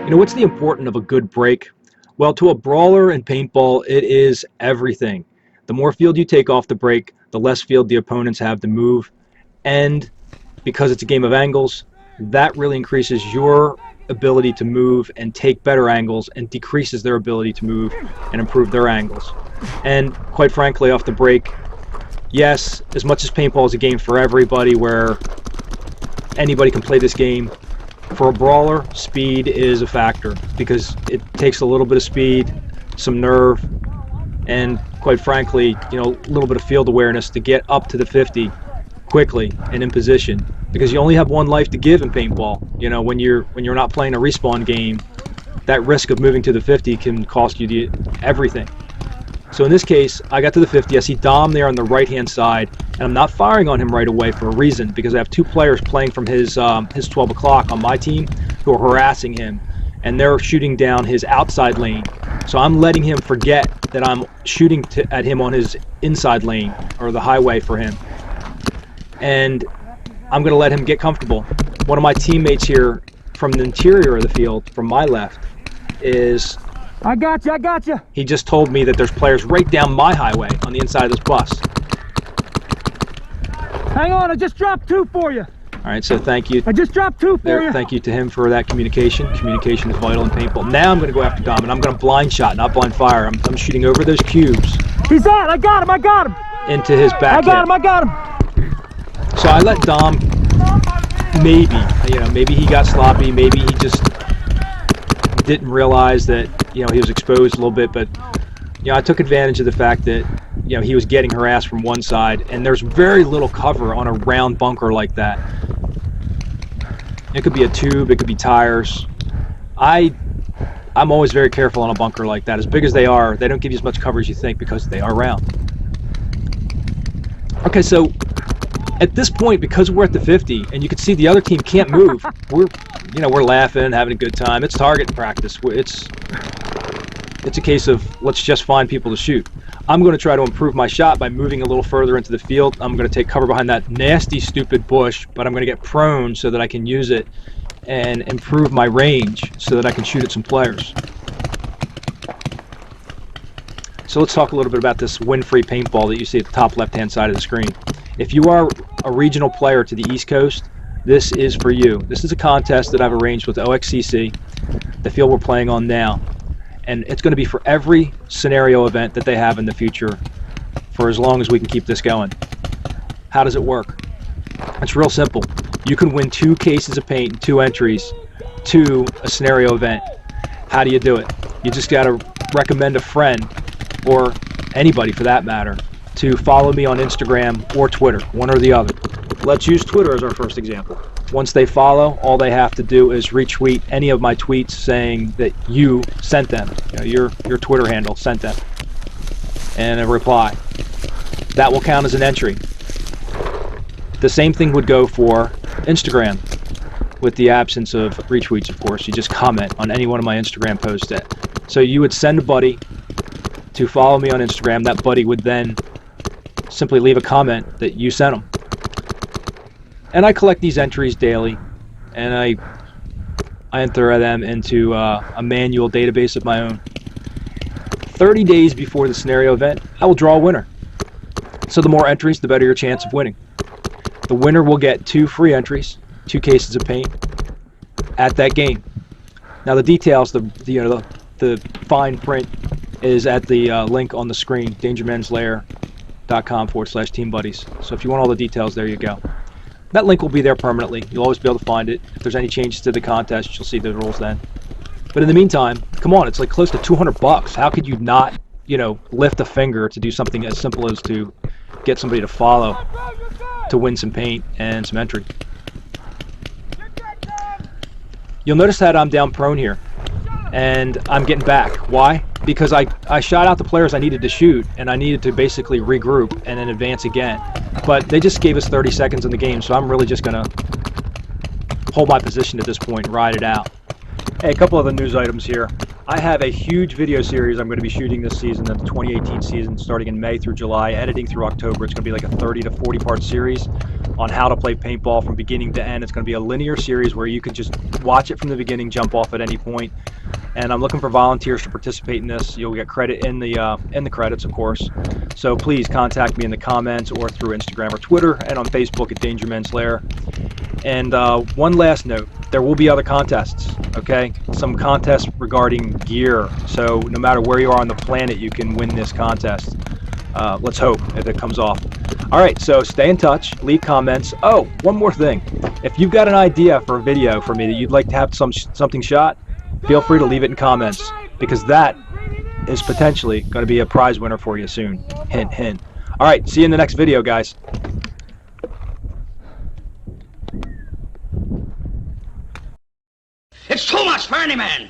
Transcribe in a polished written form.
You know, what's the importance of a good break? Well, to a brawler in paintball, it is everything. The more field you take off the break, the less field the opponents have to move. And because it's a game of angles, that really increases your ability to move and take better angles and decreases their ability to move and improve their angles. And quite frankly, off the break, yes, as much as paintball is a game for everybody where anybody can play this game, for a brawler, speed is a factor because it takes a little bit of speed, some nerve, and quite frankly, you know, a little bit of field awareness to get up to the 50 quickly and in position, because you only have one life to give in paintball. You know, when you're not playing a respawn game, that risk of moving to the 50 can cost you everything. So in this case, I got to the 50. I see Dom there on the right-hand side, and I'm not firing on him right away for a reason, because I have two players playing from his 12 o'clock on my team who are harassing him, and they're shooting down his outside lane. So I'm letting him forget that I'm shooting at him on his inside lane, or the highway for him. And I'm going to let him get comfortable. One of my teammates here from the interior of the field, from my left, is... I got you. He just told me that there's players right down my highway on the inside of this bus. Hang on, I just dropped two for you. All right, so thank you. I just dropped two for you. Thank you to him for that communication. Communication is vital in paintball. Now I'm going to go after Dom, and I'm going to blind shot, not blind fire. I'm shooting over those cubes. He's out. I got him. Into his back. I got him. So I let Dom, maybe he got sloppy, maybe he just didn't realize that, you know, he was exposed a little bit, but, you know, I took advantage of the fact that, you know, he was getting harassed from one side, and there's very little cover on a round bunker like that. It could be a tube, it could be tires. I'm always very careful on a bunker like that. As big as they are, they don't give you as much cover as you think because they are round. Okay, so at this point, because we're at the 50 and you can see the other team can't move, we're laughing, having a good time. It's target practice. It's a case of let's just find people to shoot. I'm going to try to improve my shot by moving a little further into the field. I'm going to take cover behind that nasty, stupid bush, but I'm going to get prone so that I can use it and improve my range so that I can shoot at some players. So let's talk a little bit about this win-free paintball that you see at the top left-hand side of the screen. If you are a regional player to the East Coast, this is for you. This is a contest that I've arranged with OXCC, the field we're playing on now. And it's going to be for every scenario event that they have in the future for as long as we can keep this going. How does it work? It's real simple. You can win 2 cases of paint and 2 entries to a scenario event. How do you do it? You just got to recommend a friend, or anybody for that matter, to follow me on Instagram or Twitter, one or the other. Let's use Twitter as our first example. Once they follow, all they have to do is retweet any of my tweets saying that you sent them, your Twitter handle sent them, and a reply. That will count as an entry. The same thing would go for Instagram, with the absence of retweets, of course. You just comment on any one of my Instagram posts. So you would send a buddy to follow me on Instagram. That buddy would then simply leave a comment that you sent them. And I collect these entries daily, and I enter them into a manual database of my own. 30 days before the scenario event, I will draw a winner. So the more entries, the better your chance of winning. The winner will get 2 free entries, 2 cases of paint at that game. Now the details, the fine print is at the link on the screen, DangerMansLair.com/teambuddies. So if you want all the details, there you go. That link will be there permanently. You'll always be able to find it. If there's any changes to the contest, you'll see the rules then. But in the meantime, come on, it's like close to $200. How could you not, lift a finger to do something as simple as to get somebody to follow to win some paint and some entry? You'll notice that I'm down prone here, and I'm getting back. Why? Because I shot out the players I needed to shoot, and I needed to basically regroup and then advance again. But they just gave us 30 seconds in the game, so I'm really just going to hold my position at this point and ride it out. Hey, a couple of the news items here. I have a huge video series I'm going to be shooting this season, the 2018 season, starting in May through July, editing through October. It's going to be like a 30 to 40 part series on how to play paintball from beginning to end. It's going to be a linear series where you can just watch it from the beginning, jump off at any point. And I'm looking for volunteers to participate in this. You'll get credit in the credits, of course. So please contact me in the comments or through Instagram or Twitter, and on Facebook at DangerMan's Lair. And one last note, there will be other contests, okay? Some contests regarding gear. So no matter where you are on the planet, you can win this contest. Let's hope if it comes off. All right, so stay in touch, leave comments. Oh, one more thing. If you've got an idea for a video for me that you'd like to have something shot, feel free to leave it in comments, because that is potentially going to be a prize winner for you soon. Hint, hint. All right, see you in the next video, guys. It's too much for any man.